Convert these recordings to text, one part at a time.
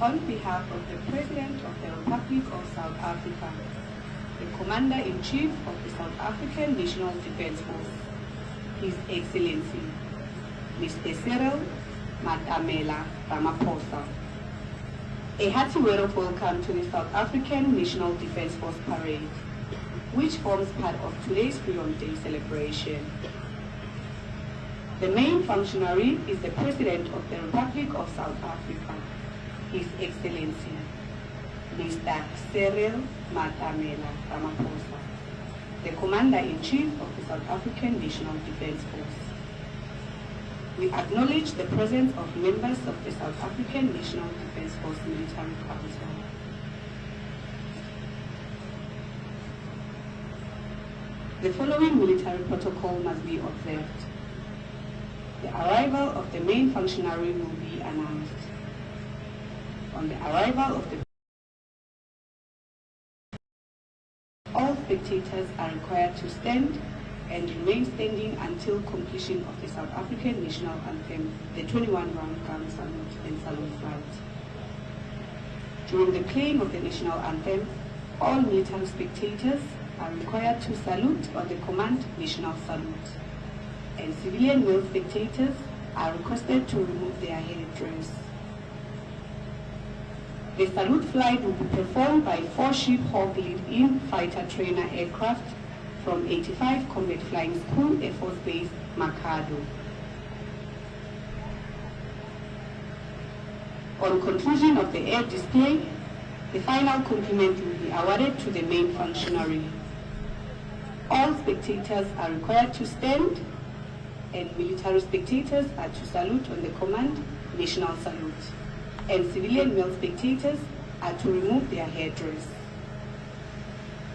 On behalf of the President of the Republic of South Africa, the Commander-in-Chief of the South African National Defence Force, His Excellency, Mr. Cyril Ramaphosa. A hearty word of welcome to the South African National Defence Force Parade, which forms part of today's Freedom Day celebration. The main functionary is the President of the Republic of South Africa, His Excellency, Mr. Cyril Ramaphosa, the Commander-in-Chief of the South African National Defence Force. We acknowledge the presence of members of the South African National Defence Force Military Council. The following military protocol must be observed. The arrival of the main functionary will be announced. On the arrival of the all spectators are required to stand and remain standing until completion of the South African National Anthem, the 21-round gun salute and salute flight. During the playing of the National Anthem, all military spectators are required to salute on the command National Salute, and civilian male spectators are requested to remove their headdress. The salute flight will be performed by 4 Ship Hawk lead-in fighter trainer aircraft from 85 Combat Flying School Air Force Base, Makhado. On conclusion of the air display, the final compliment will be awarded to the main functionary. All spectators are required to stand, and military spectators are to salute on the command National Salute, and civilian male spectators are to remove their headdress.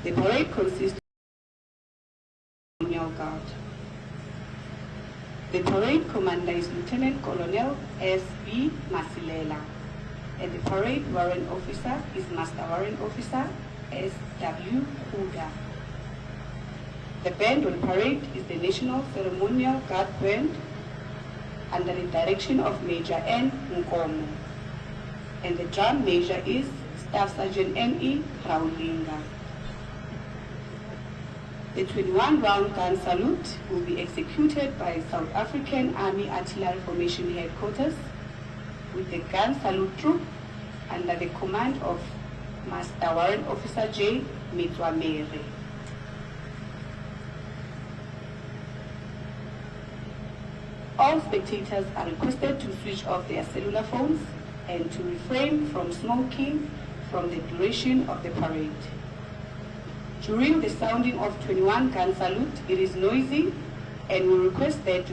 The parade consists of a guard. The parade commander is Lieutenant Colonel S.B. Masilela, and the parade warrant officer is Master Warrant Officer S.W. Huda. The band on parade is the National Ceremonial Guard Band under the direction of Major N. Nkomo, and the drum major is Staff Sergeant M.E. Raulinga. The 21-round gun salute will be executed by South African Army Artillery Formation Headquarters with the gun salute troop under the command of Master Warrant Officer J. Mitwamere. All spectators are requested to switch off their cellular phones and to refrain from smoking from the duration of the parade. During the sounding of 21 gun salute, it is noisy, and we request that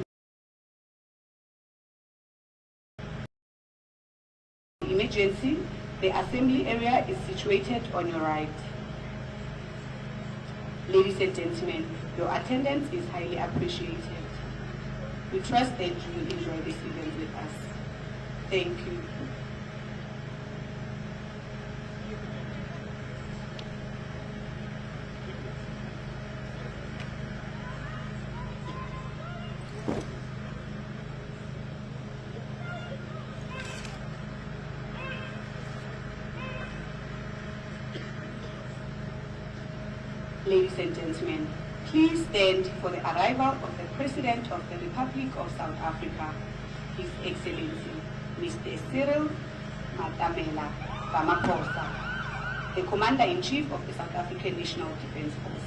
emergency, the assembly area is situated on your right. Ladies and gentlemen, your attendance is highly appreciated. We trust that you will enjoy this event with us. Thank you. Ladies and gentlemen, please stand for the arrival of the President of the Republic of South Africa, His Excellency, Mr. Cyril Ramaphosa, the Commander-in-Chief of the South African National Defence Force.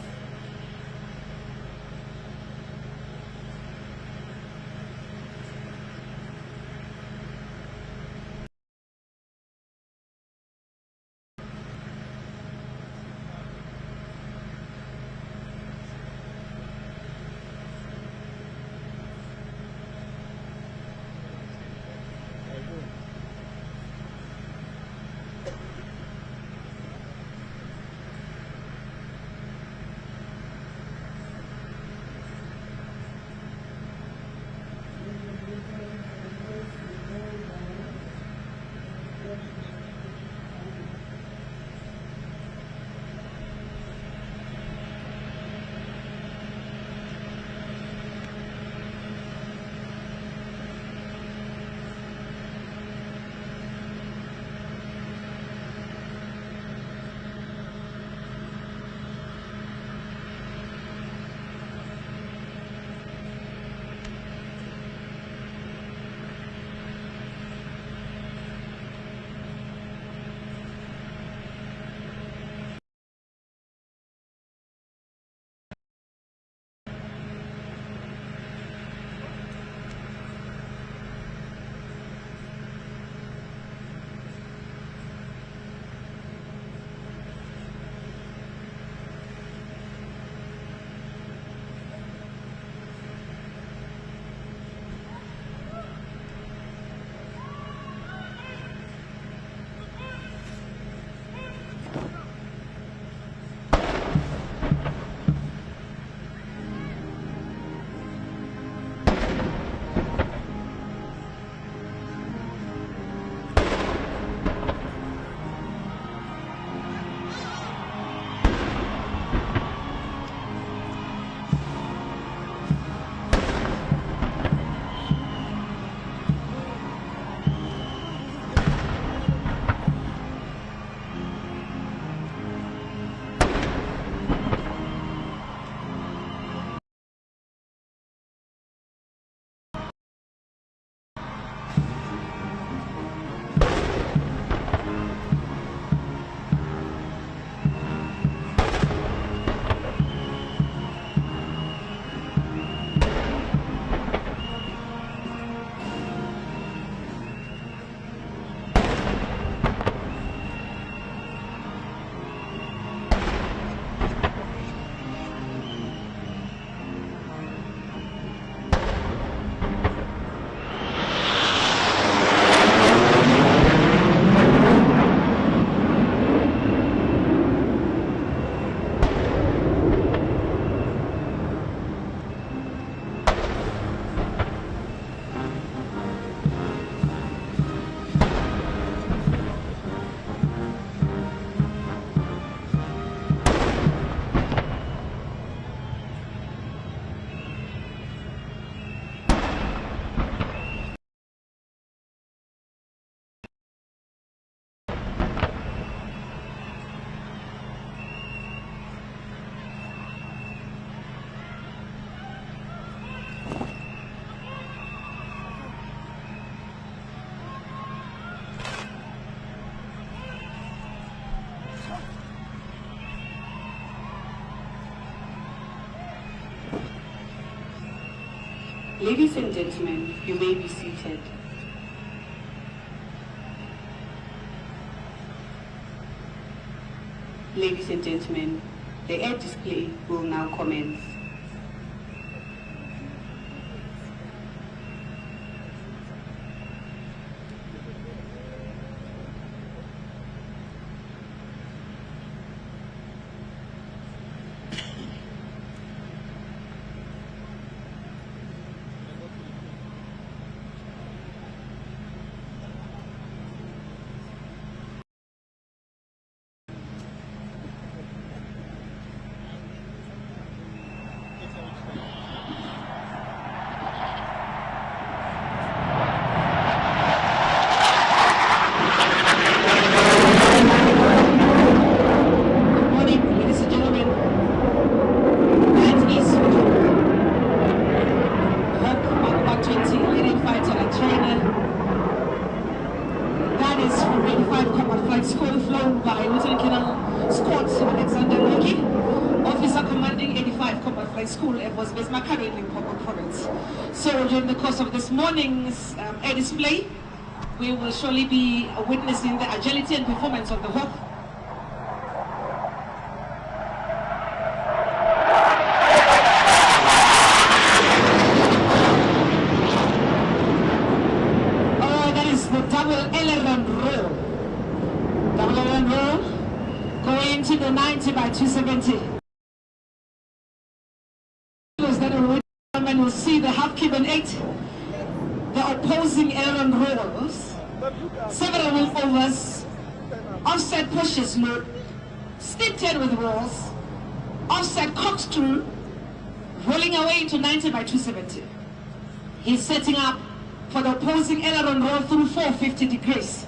Ladies and gentlemen, you may be seated. Ladies and gentlemen, the air display will now commence. So during the course of this morning's air display, we will surely be witnessing the agility and performance of the Hawk. Oh, that is the double aileron roll. Double aileron roll, going to the 90 by 270. We'll see the half cube and 8, the opposing aileron rolls, several rollovers, offset pushes load, steep 10 with rolls, offset corkscrew, rolling away into 90 by 270. He's setting up for the opposing aileron roll through 450 degrees.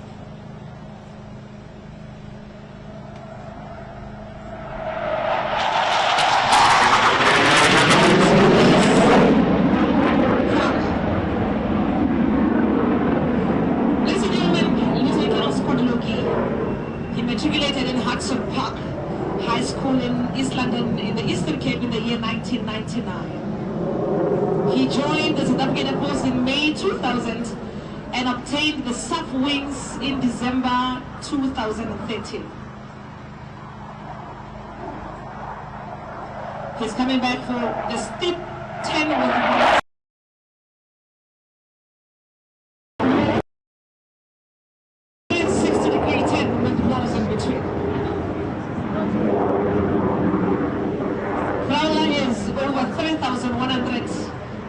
In the Eastern Cape in the year 1999. He joined the South African Air Force in May 2000 and obtained the SAF wings in December 2013. He's coming back for the steep 10 with 60-degree 10 with walls in between. Over 3,100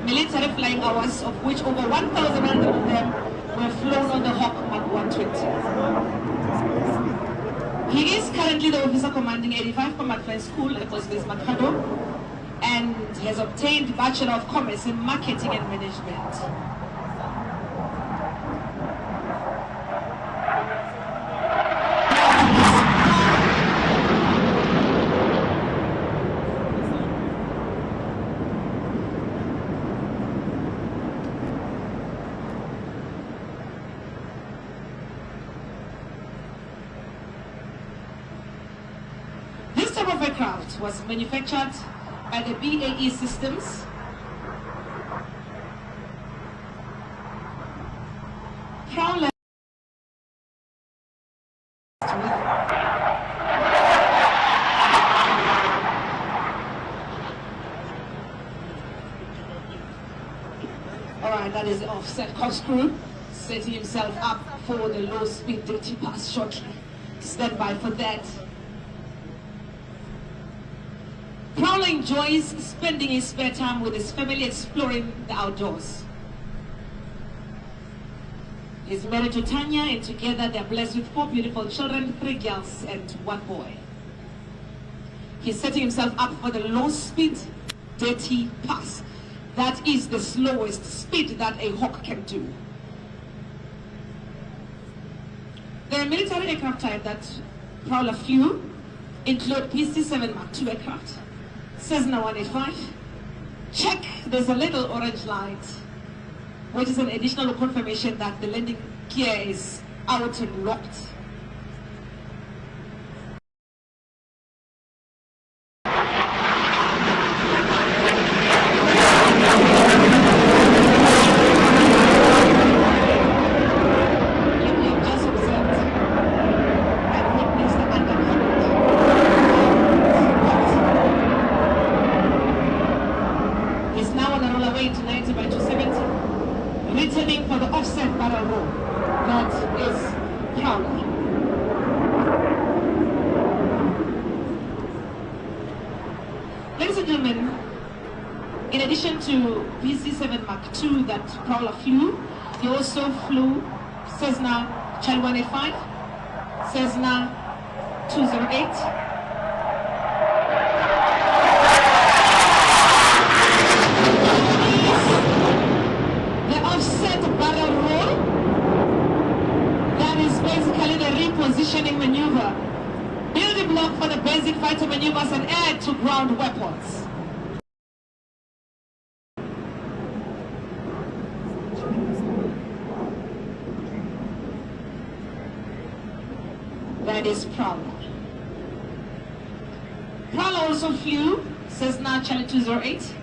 military flying hours, of which over 1,100 of them were flown on the Hawk Mark 120. He is currently the officer commanding 85 Combat Flight School at Force Base Makhado and has obtained Bachelor of Commerce in Marketing and Management. Of aircraft was manufactured by the BAE Systems. Prowler Alright, that is the offset corkscrew, setting himself up for the low speed dirty pass shortly. Stand by for that. Prowler enjoys spending his spare time with his family exploring the outdoors. He's married to Tanya and together they're blessed with 4 beautiful children, 3 girls and 1 boy. He's setting himself up for the low speed dirty pass. That is the slowest speed that a Hawk can do. The military aircraft type that Prowler flew include PC-7 Mark II aircraft, Cessna 185. Check, there's a little orange light, which is an additional confirmation that the landing gear is out and locked. barrel roll that is prowler. Ladies and gentlemen, in addition to PC-7 Mark II that Prowler flew, he also flew Cessna Charlie 185, Cessna 208, the offset barrel roll, that is basically the repositioning maneuver, building block for the basic fighter maneuvers and air-to-ground weapons. That is Prowler. Prowler also flew Cessna Charlie 208,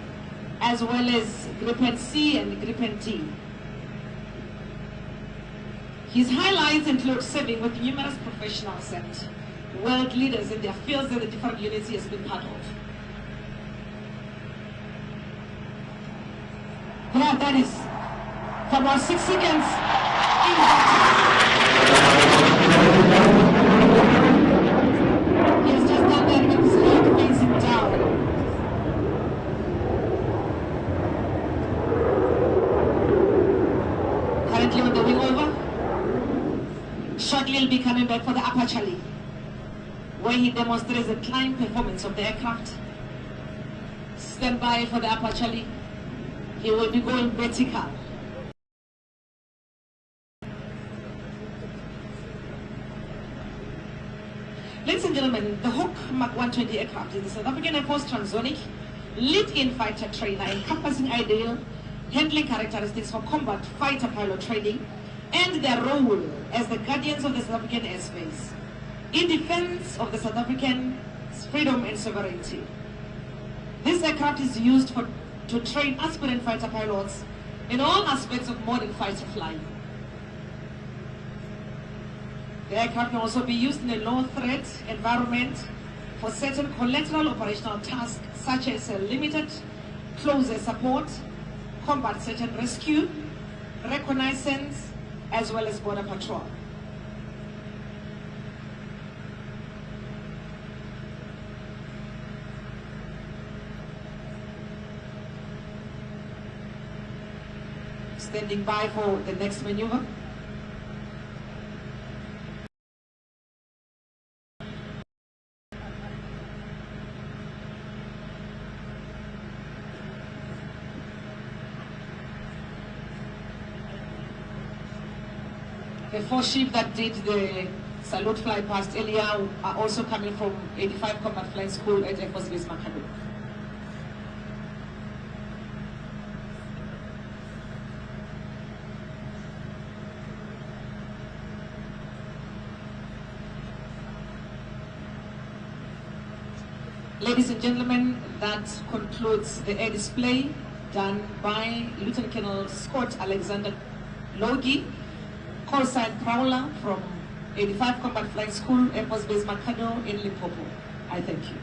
as well as Gripen C and Gripen D. His highlights include serving with numerous professionals and world leaders in their fields that the different units he has been part of. Yeah, that is for about 6 seconds. He has just done that with his leg facing down. Currently on the wing over. Shortly he'll be coming back for the upper Charlie, where he demonstrates the climb performance of the aircraft. Stand by for the upper Charlie. He will be going vertical. Ladies and gentlemen, the Hawk Mark 120 aircraft is the South African Air Force transonic lead-in fighter trainer encompassing ideal handling characteristics for combat fighter pilot training and their role as the guardians of the South African airspace in defense of the South African freedom and sovereignty. This aircraft is used to train aspirant fighter pilots in all aspects of modern fighter flying. The aircraft can also be used in a low-threat environment for certain collateral operational tasks such as limited close air support, combat search and rescue, reconnaissance, as well as border patrol. Standing by for the next maneuver. The 4 ships that did the salute fly past earlier are also coming from 85 Combat Flying School at Air Force Base Makado. Ladies and gentlemen, that concludes the air display done by Lieutenant Colonel Scott Alexander Logie, call sign Prowler from 85 Combat Flying School, Air Force Base Makado in Limpopo. I thank you.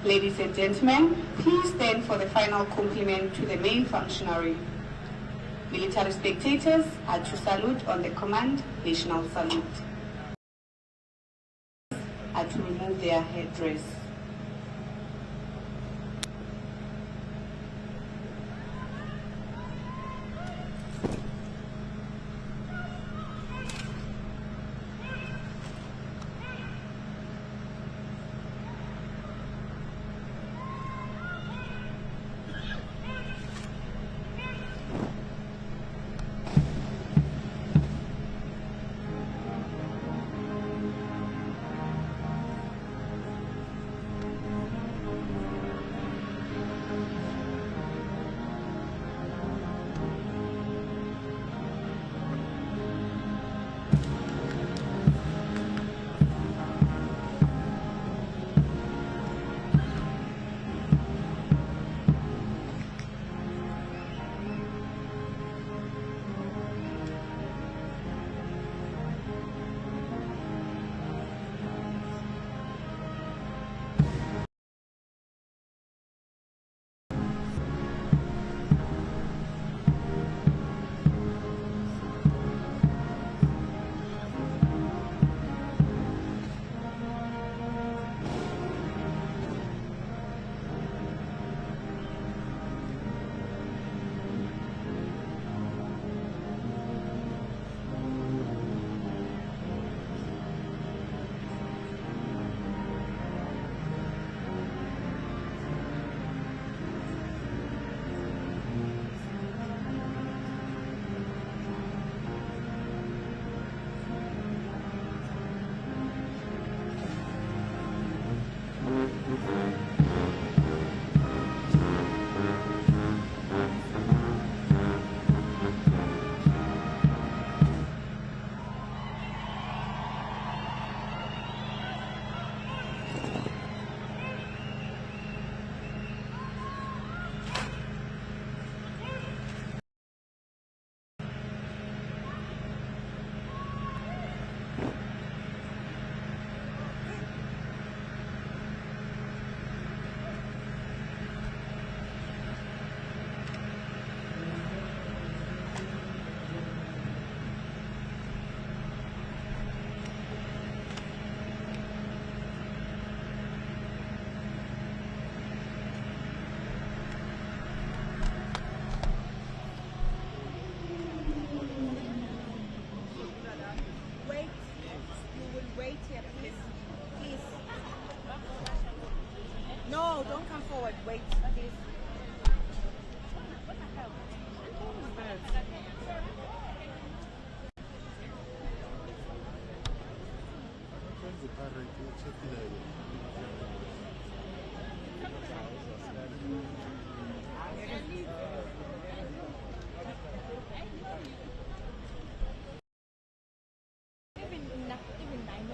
Ladies and gentlemen, please stand for the final compliment to the main functionary. Military spectators are to salute on the command national salute. Are to remove their headdress.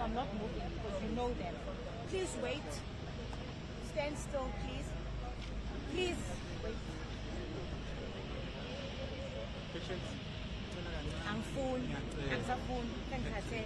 I'm not moving because you know them. Please wait. Stand still, please. Please wait. Ang phone. Ang sa phone. Kan kasi.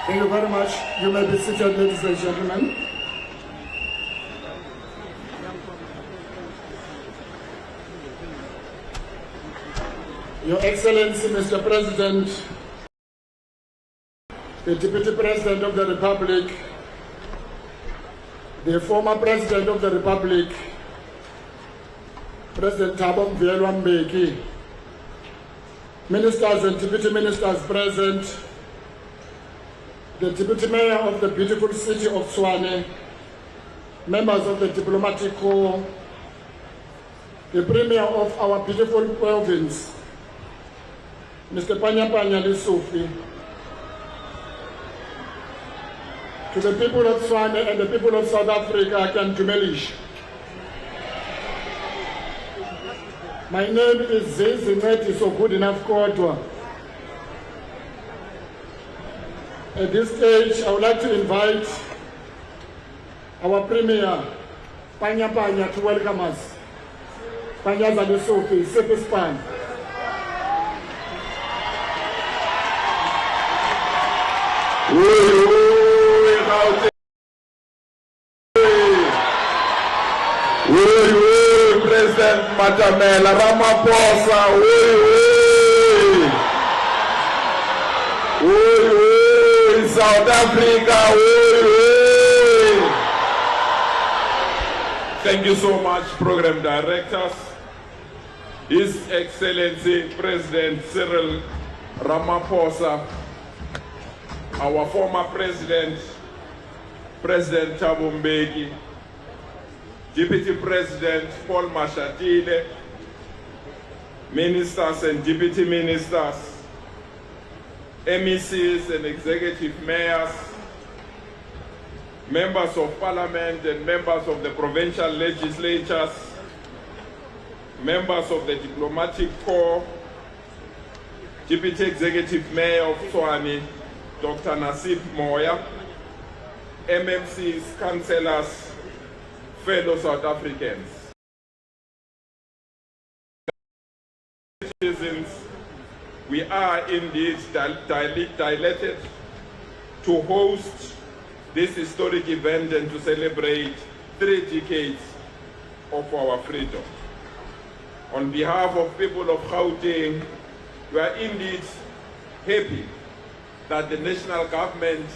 Thank you very much. You may be seated, ladies and gentlemen. Your Excellency, Mr. President, the Deputy President of the Republic, the former President of the Republic, President Thabo Mbeki, Ministers and Deputy Ministers present, the Deputy Mayor of the beautiful city of Tshwane, members of the diplomatic corps, the Premier of our beautiful province, Mr. Panya Panya Lisufi, to the people of Tswane and the people of South Africa, can Tumelish. My name is Zizineti, so good enough Kodwa. At this stage, I would like to invite our Premier, Panya Panya, to welcome us. Panya Zalesofi, Sepispan. President Matamela Ramaphosa, South Africa, Thank you so much, Program Directors. His Excellency President Cyril Ramaphosa, our former President, President Thabo Mbeki, Deputy President Paul Mashatile, Ministers and Deputy Ministers, MECs and Executive Mayors, Members of Parliament and members of the provincial legislatures, members of the Diplomatic Corps, Deputy Executive Mayor of Tshwane, Dr. Nasib Moya, MMCs, councillors, fellow South Africans. Citizens, we are indeed delighted to host this historic event and to celebrate 3 decades of our freedom. On behalf of people of Gauteng, we are indeed happy that the national government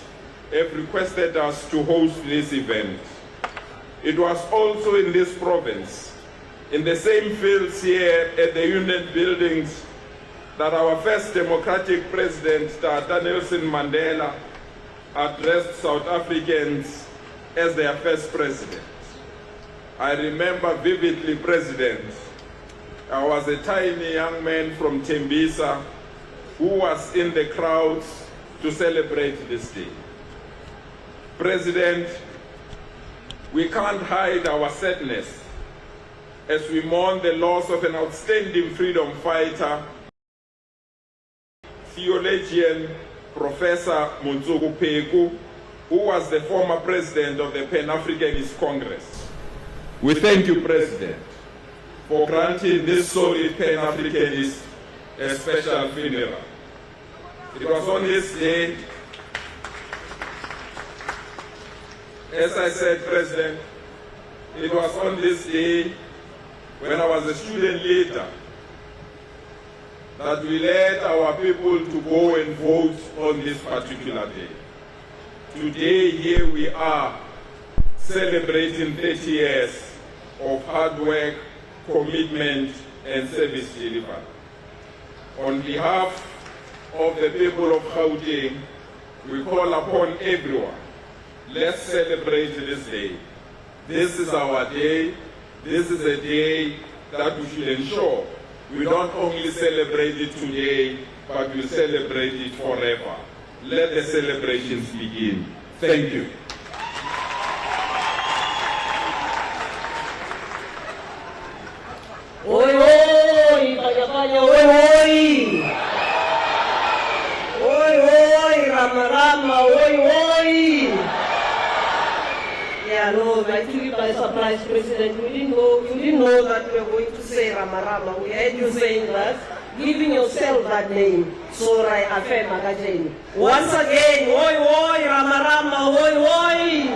have requested us to host this event. It was also in this province, in the same fields here at the Union Buildings, that our first democratic president, Dr. Nelson Mandela, addressed South Africans as their first president. I remember vividly, President, I was a tiny young man from Tembisa who was in the crowds to celebrate this day. President, we can't hide our sadness as we mourn the loss of an outstanding freedom fighter, theologian, Professor Motsogo Peku, who was the former president of the Pan-Africanist Congress. We thank you, President, for granting this solid Pan-Africanist a special funeral. It was on this day, as I said, President, it was on this day when I was a student leader that we led our people to go and vote on this particular day. Today, here we are celebrating 30 years of hard work, commitment, and service delivered. On behalf of the people of Gauteng, we call upon everyone, let's celebrate this day. This is our day. This is a day that we should ensure we don't only celebrate it today, but we celebrate it forever. Let the celebrations begin. Thank you. Oi, oi, Panya Panya, oi, oi. Oi, oi, Rama Rama, oi, oi. Yeah, no, I took you by surprise, President. You didn't know that we were going to say Rama Rama. We heard you saying that, giving yourself that name. So I affirm again. Once again, oi, oi, Rama Rama, oi, oi.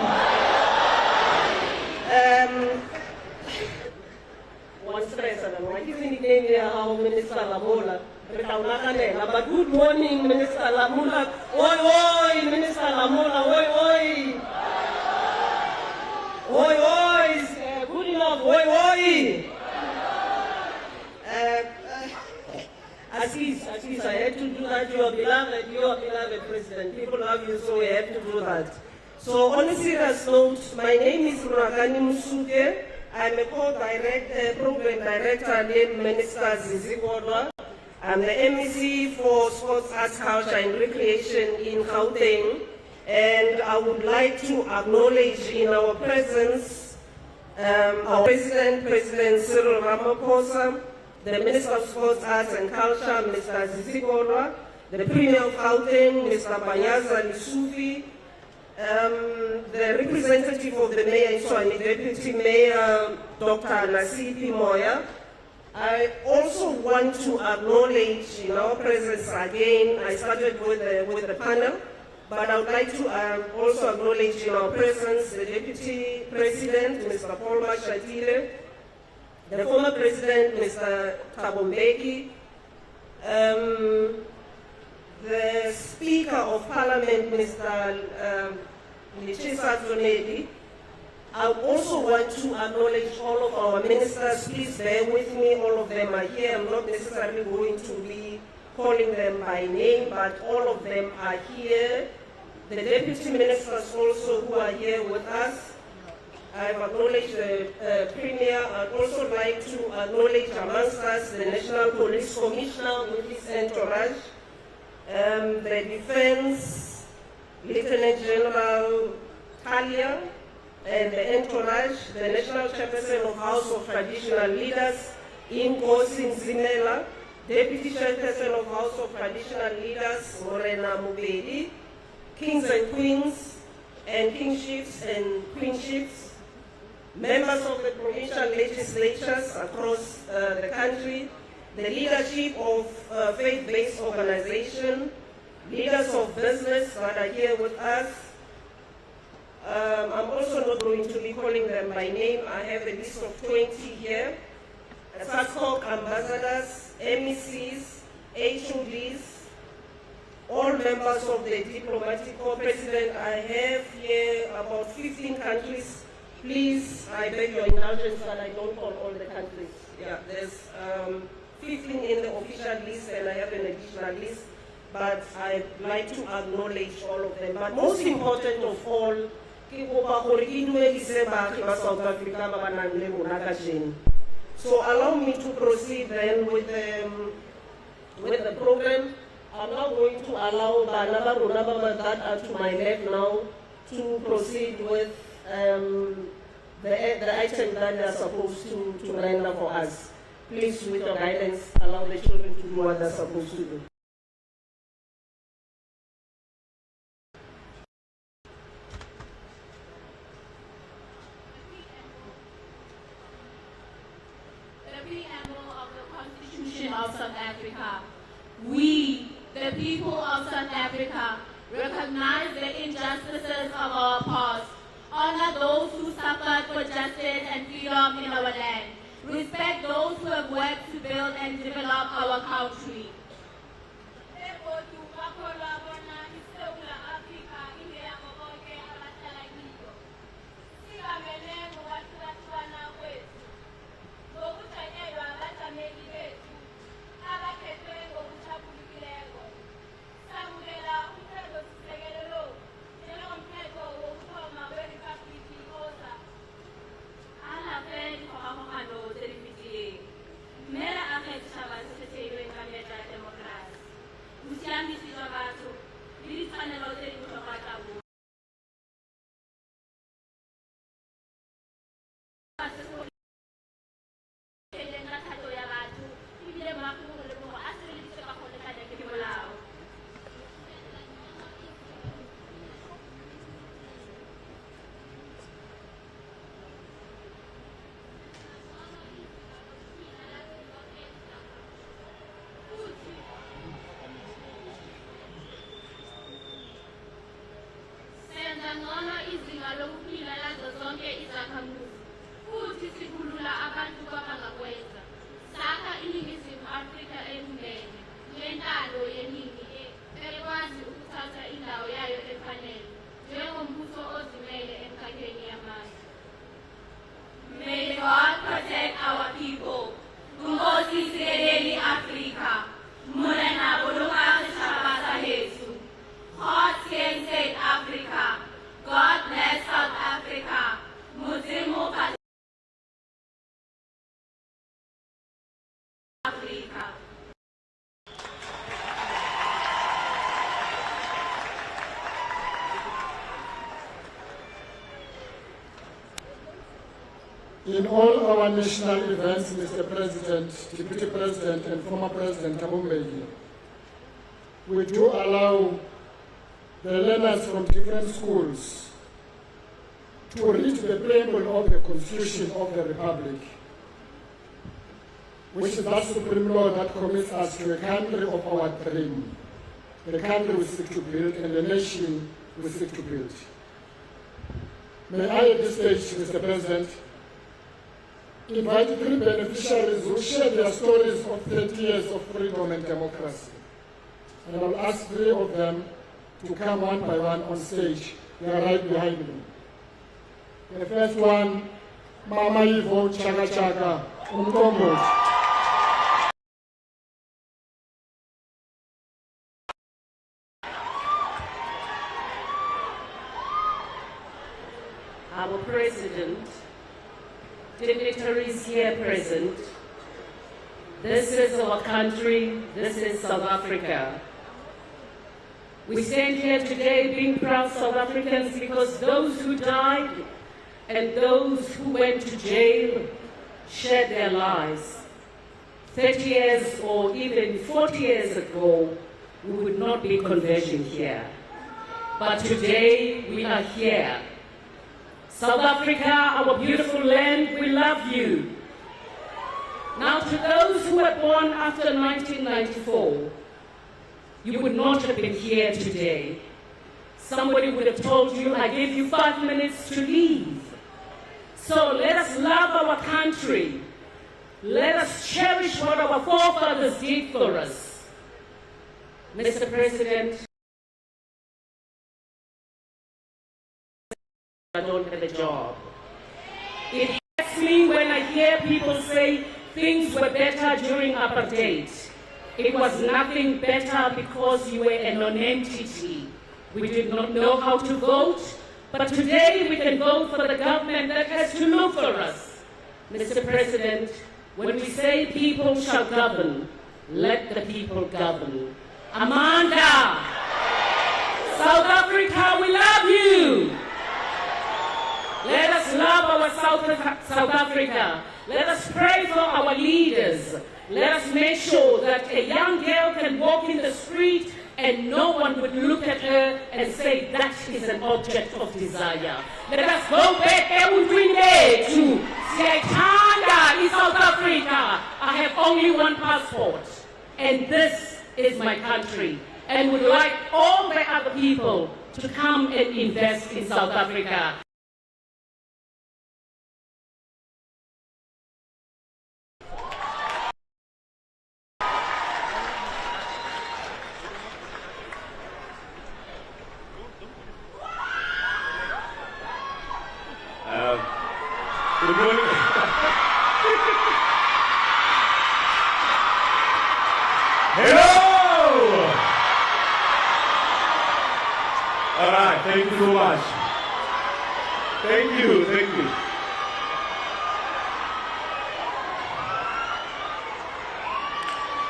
One stress, I give you the name here, how Minister Lamola. But good morning, Minister Lamola. Oi, oi, Minister Lamola, oi, oi. Oi, oi, good enough, oi, oi. Assis, I had to do that. You are beloved President. People love you, so we have to do that. So on a serious note, my name is Runakani Musuke. I'm a program director named Minister Zizi Kodwa. I'm the MEC for Sports, Arts, Culture and Recreation in Gauteng. And I would like to acknowledge in our presence our President, President Cyril Ramaphosa, the Minister of Sports, Arts and Culture, Mr. Zizikolwa, the Premier of Gauteng, Mr. Banyaza Lisufi, the representative of the Mayor in Tshwane, Deputy Mayor Dr. Nasipi Moya. I also want to acknowledge in our presence again, I started with the panel, but I would like to also acknowledge in our presence the Deputy President, Mr. Paul Mashatile, the former President, Mr. Thabo Mbeki, the Speaker of Parliament, Mr. Nchisa Zonedi. I also want to acknowledge all of our ministers. Please bear with me, all of them are here. I'm not necessarily going to be calling them by name, but all of them are here. The deputy ministers also who are here with us. I've acknowledged the Premier. I'd also like to acknowledge amongst us the National Police Commissioner with his entourage, the Defense, Lieutenant General Talia, and the entourage, the National Chairperson of House of Traditional Leaders, Inkosi Nzimela, Deputy Chairperson of House of Traditional Leaders, Morena Mubedi, Kings and Queens, and Kingships and Queenships, members of the provincial legislatures across the country, the leadership of faith-based organization, leaders of business that are here with us. I'm also not going to be calling them by name. I have a list of 20 here. SACOC ambassadors, MECs, HODs, all members of the diplomatic corps. President, I have here about 15 countries. Please, I beg your indulgence that I don't call all the countries. Yeah, there's 15 in the official list and I have an additional list, but I'd like to acknowledge all of them. But most important of all, so allow me to proceed then with the program. I'm now going to allow Banaba that are to my left now to proceed with the item that they are supposed to render for us. Please, with your guidance, allow the children to do what they're supposed to do. Of South Africa. We, the people of South Africa, recognize the injustices of our past, honor those who suffered for justice and freedom in our land, respect those who have worked to build and develop our country. In all our national events, Mr. President, Deputy President, and former President Thabo Mbeki, we do allow the learners from different schools to read the preamble of the Constitution of the Republic, which is that supreme law that commits us to a country of our dream, the country we seek to build and the nation we seek to build. May I at this stage, Mr. President, invite 3 beneficiaries who share their stories of 30 years of freedom and democracy. And I'll ask 3 of them to come one by one on stage. They are right behind me. The first one, Mama Ivo Chaka Chaka, Umkombo. Our President, dignitaries here present, this is our country, this is South Africa. We stand here today being proud South Africans because those who died and those who went to jail shared their lives. 30 years or even 40 years ago, we would not be converging here. But today, we are here. South Africa, our beautiful land, we love you. Now, to those who were born after 1994, you would not have been here today. Somebody would have told you, I gave you 5 minutes to leave. So let us love our country. Let us cherish what our forefathers did for us. Mr. President, I don't have a job. It hurts me when I hear people say things were better during apartheid. It was nothing better because you were a non-entity. We did not know how to vote, but today we can vote for the government that has to look for us. Mr. President, when we say people shall govern, let the people govern. Amanda, South Africa, we love you. Let us love our South Africa. Let us pray for our leaders. Let us make sure that a young girl can walk in the street and no one would look at her and say that is an object of desire. Let us go back to Siaitanda in South Africa. I have only one passport, and this is my country, and would like all the other people to come and invest in South Africa. Good morning. Hello! All right, thank you so much. Thank you, thank you.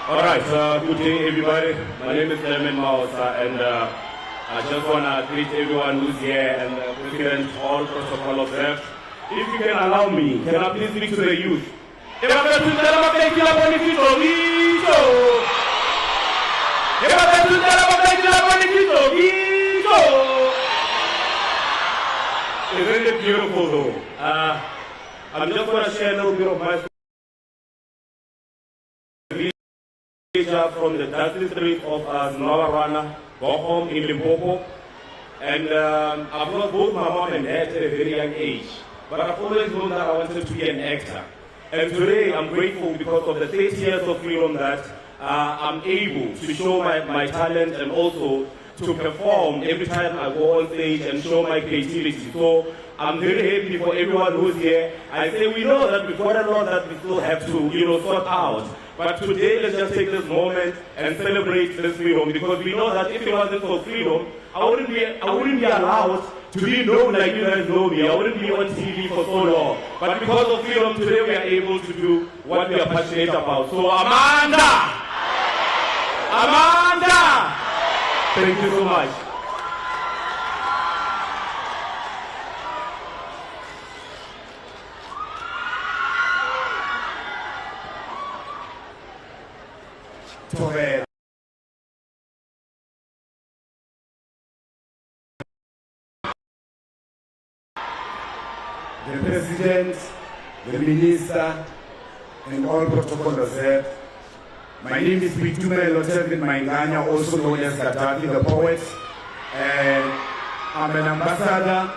All right, good day everybody. My name is Nelson Mandela, and I just want to greet everyone who's here and President, all protocol observed. If you can allow me, can I please speak to the youth? It's really beautiful though. I'm just going to share a little bit of my story from the dusty streets of Nawarana, Bochum in Limpopo. And I've lost both my mom and dad at a very young age. But I've always known that I wanted to be an actor. And today I'm grateful because of the 30 years of freedom that I'm able to show my talent and also to perform every time I go on stage and show my creativity. So I'm very happy for everyone who's here. I say we know that we've got a lot that we still have to sort out. But today let's just take this moment and celebrate this freedom, because we know that if it wasn't for freedom, I wouldn't be allowed to be known like you guys know me. I wouldn't be on TV for so long. But because of freedom, today we are able to do what we are passionate about. So Amanda! Thank you so much. Torera. The President, the Minister, and all protocol observed. My name is Pitumelo Tevin Mainganya, also known as Gaddafi the Poet, and I'm an ambassador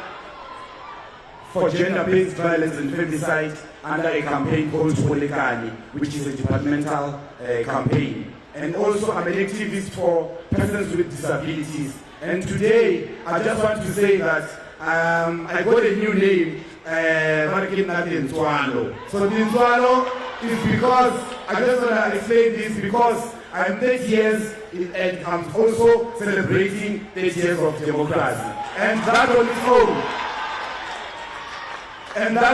for gender-based violence and femicide under a campaign called Polekani, which is a departmental campaign. And also I'm an activist for persons with disabilities. And today, I just want to say that I got a new name, So the Nzwalo is because, I just want to explain this, because I'm 30 years and I'm also celebrating 30 years of democracy. And that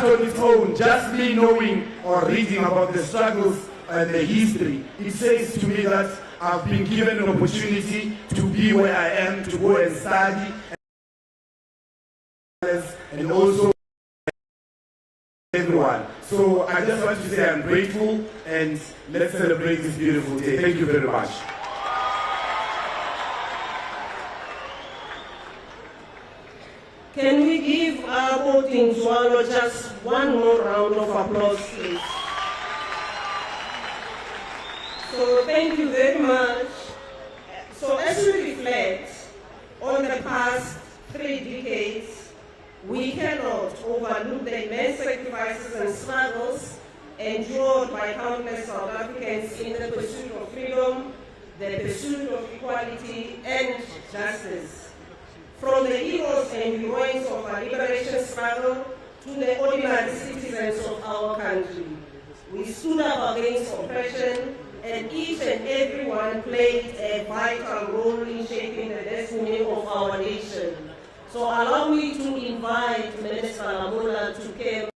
on its own, just me knowing or reading about the struggles and the history, it says to me that I've been given an opportunity to be where I am, to go and study, and also everyone. So I just want to say I'm grateful, and let's celebrate this beautiful day. Thank you very much. Can we give our voting Nzwalo just one more round of applause, please? So thank you very much. So as we reflect on the past 3 decades, we cannot overlook the immense sacrifices and struggles endured by countless South Africans in the pursuit of freedom, the pursuit of equality and justice. From the heroes and heroines of our liberation struggle to the ordinary citizens of our country, we stood up against oppression, and each and every one played a vital role in shaping the destiny of our nation. So allow me to invite Minister Lamola to care.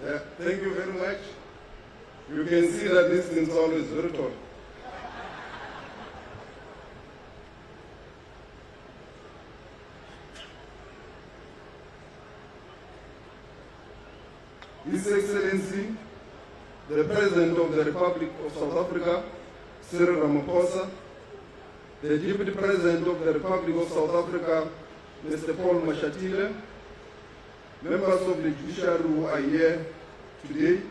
Yeah, thank you very much. You can see that this is always very tall. His Excellency, the President of the Republic of South Africa, Cyril Ramaphosa, the Deputy President of the Republic of South Africa, Mr. Paul Mashatile, members of the judiciary who are here today,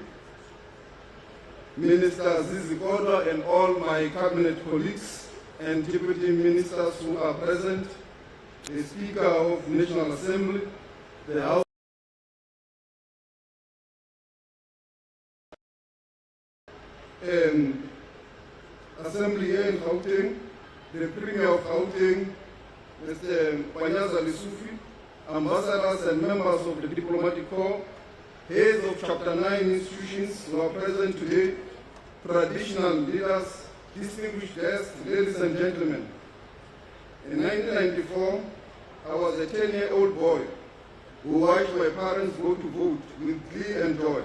Minister Zizi Kodwa and all my cabinet colleagues and deputy ministers who are present, the Speaker of the National Assembly, the House Assembly here in Gauteng, the Premier of Gauteng, Mr. Panyaza Lesufi, ambassadors and members of the diplomatic corps, heads of Chapter 9 institutions who are present today, traditional leaders, distinguished guests, ladies and gentlemen. In 1994, I was a 10-year-old boy who watched my parents go to vote with glee and joy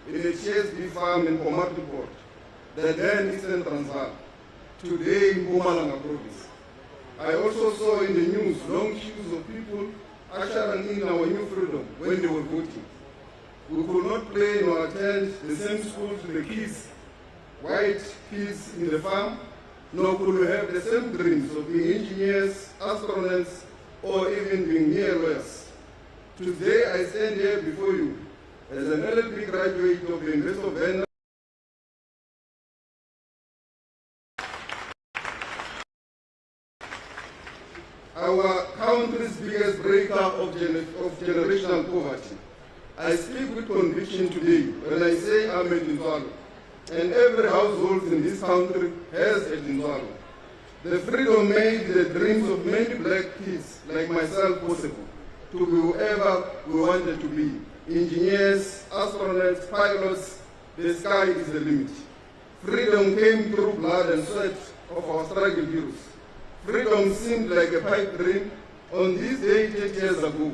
in a TSB farm in Komati-Port, the then Eastern Transvaal, today in Mpumalanga province. I also saw in the news long queues of people ushering in our new freedom when they were voting. We could not play nor attend the same schools with the kids, white kids in the farm, nor could we have the same dreams of being engineers, astronauts, or even being near lawyers. Today I stand here before you as an LLB graduate of the University of Vienna. Our country's biggest breaker of generational poverty. I speak with conviction today when I say I'm a Nzwalo, and every household in this country has a Nzwalo. The freedom made the dreams of many black kids like myself possible to be whoever we wanted to be. Engineers, astronauts, pilots, the sky is the limit. Freedom came through blood and sweat of our struggle heroes. Freedom seemed like a pipe dream. On this day 30 years ago,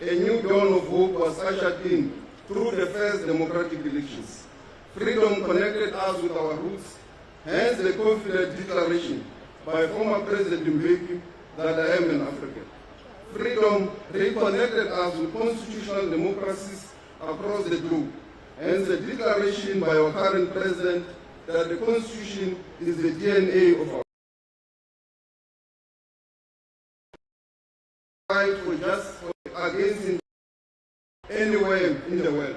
a new dawn of hope was ushered in through the first democratic elections. Freedom connected us with our roots, hence the confident declaration by former President Mbeki that I am an African. Freedom reconnected us with constitutional democracies across the globe, hence the declaration by our current President that the Constitution is the DNA of our fight for justice against anywhere in the world.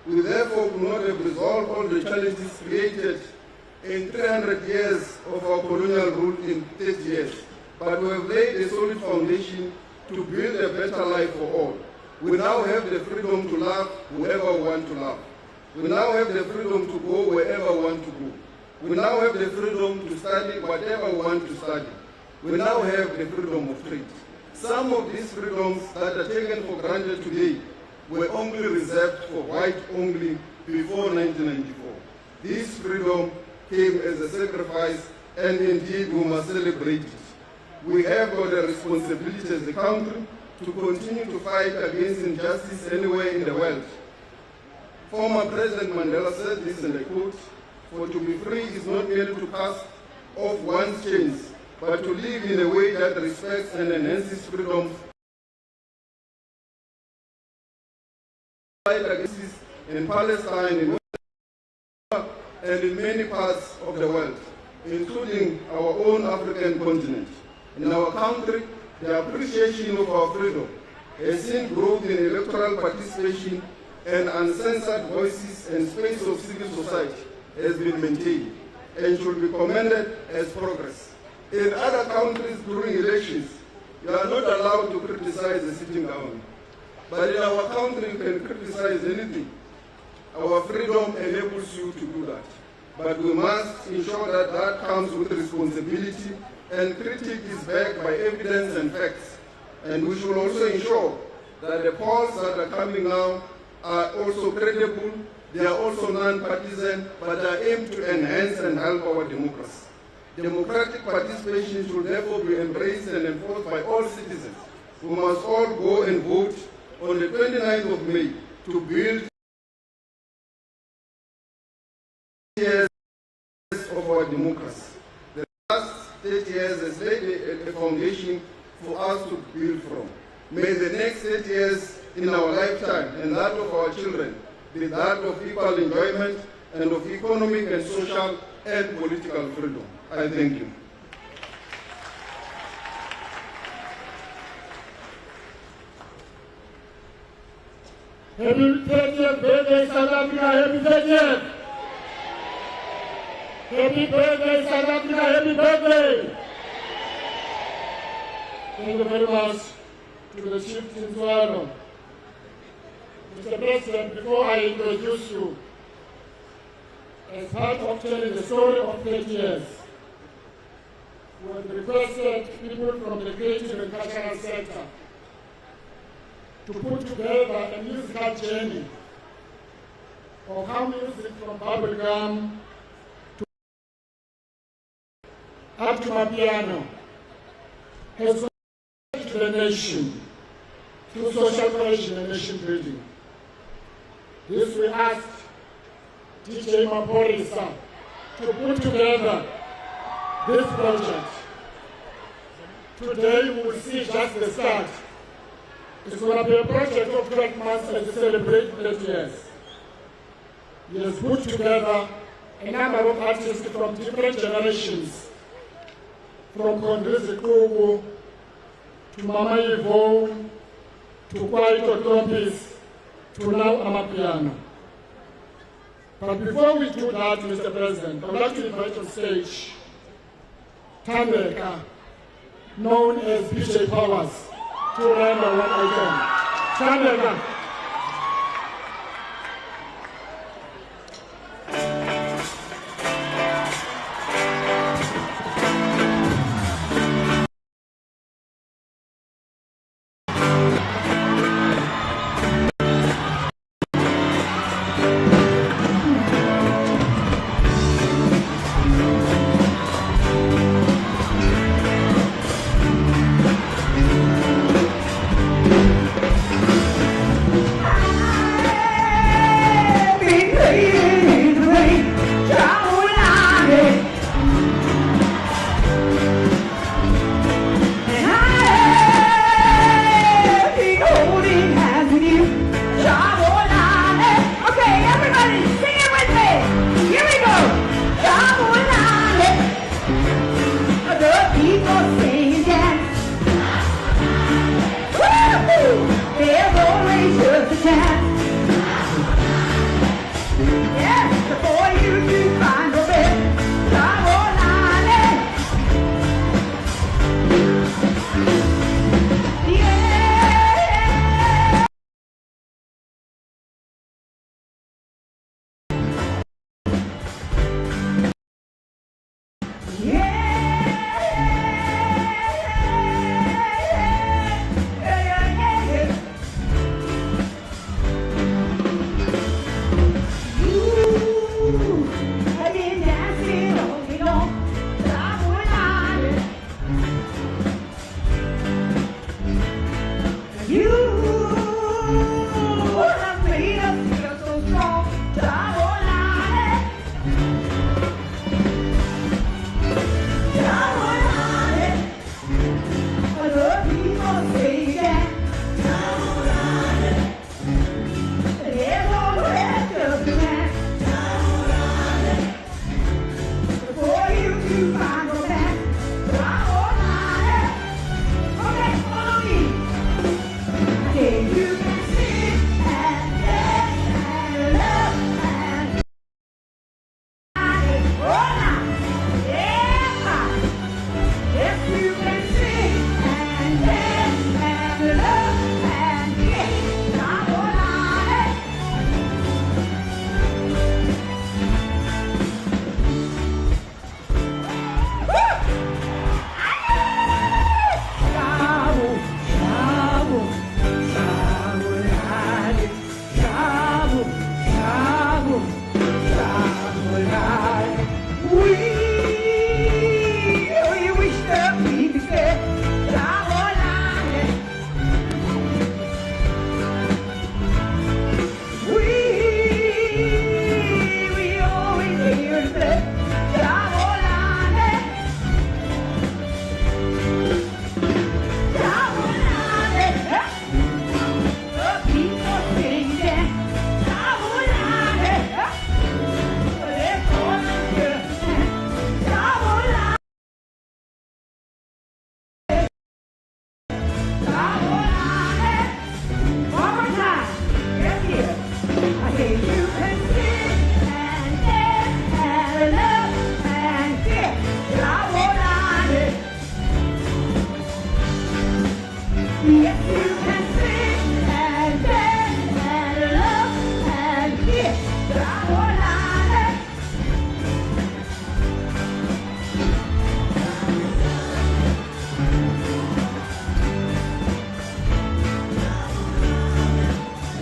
We therefore could not have resolved all the challenges created in 300 years of our colonial rule in 30 years, but we have laid a solid foundation to build a better life for all. We now have the freedom to love whoever we want to love. We now have the freedom to go wherever we want to go. We now have the freedom to study whatever we want to study. We now have the freedom of trade. Some of these freedoms that are taken for granted today were only reserved for white only before 1994. This freedom came as a sacrifice, and indeed we must celebrate it. We have got a responsibility as a country to continue to fight against injustice anywhere in the world. Former President Mandela said this, and I quote, "For to be free is not merely to cast off one's chains, but to live in a way that respects and enhances freedom." Fight against this in Palestine, in and in many parts of the world, including our own African continent. In our country, the appreciation of our freedom has seen growth in electoral participation, and uncensored voices and space of civil society has been maintained and should be commended as progress. In other countries during elections, you are not allowed to criticize the sitting government. But in our country, you can criticize anything. Our freedom enables you to do that. But we must ensure that that comes with responsibility, and critique is backed by evidence and facts. And we should also ensure that the polls that are coming now are also credible, they are also non-partisan, but are aimed to enhance and help our democracy. Democratic participation should therefore be embraced and enforced by all citizens. We must all go and vote on the 29th of May to build years of our democracy. The last 30 years has laid a foundation for us to build from. May the next 30 years in our lifetime and that of our children be that of equal enjoyment and of economic and social and political freedom. I thank you. Happy 30th birthday, South Africa! Happy 30th! Happy birthday, South Africa! Happy birthday! Thank you very much to the Chief in Tswana. Mr. President, before I introduce you, as part of telling the story of 30 years, we have requested people from the creative and cultural sector to put together a musical journey of how music from bubblegum up to Mapiano has contributed to the nation through social cohesion and nation building. This we asked DJ Maporisa to put together this project. Today we will see just the start. It's going to be a project of 12 months as we celebrate 30 years. He has put together a number of artists from different generations, from Kondrisi Kubu to Mama Ivo to Kwaito Topis to now Amapiano. But before we do that, Mr. President, I would like to invite on stage Tandeka, known as PJ Powers, to remember what I can. Tandeka. stand.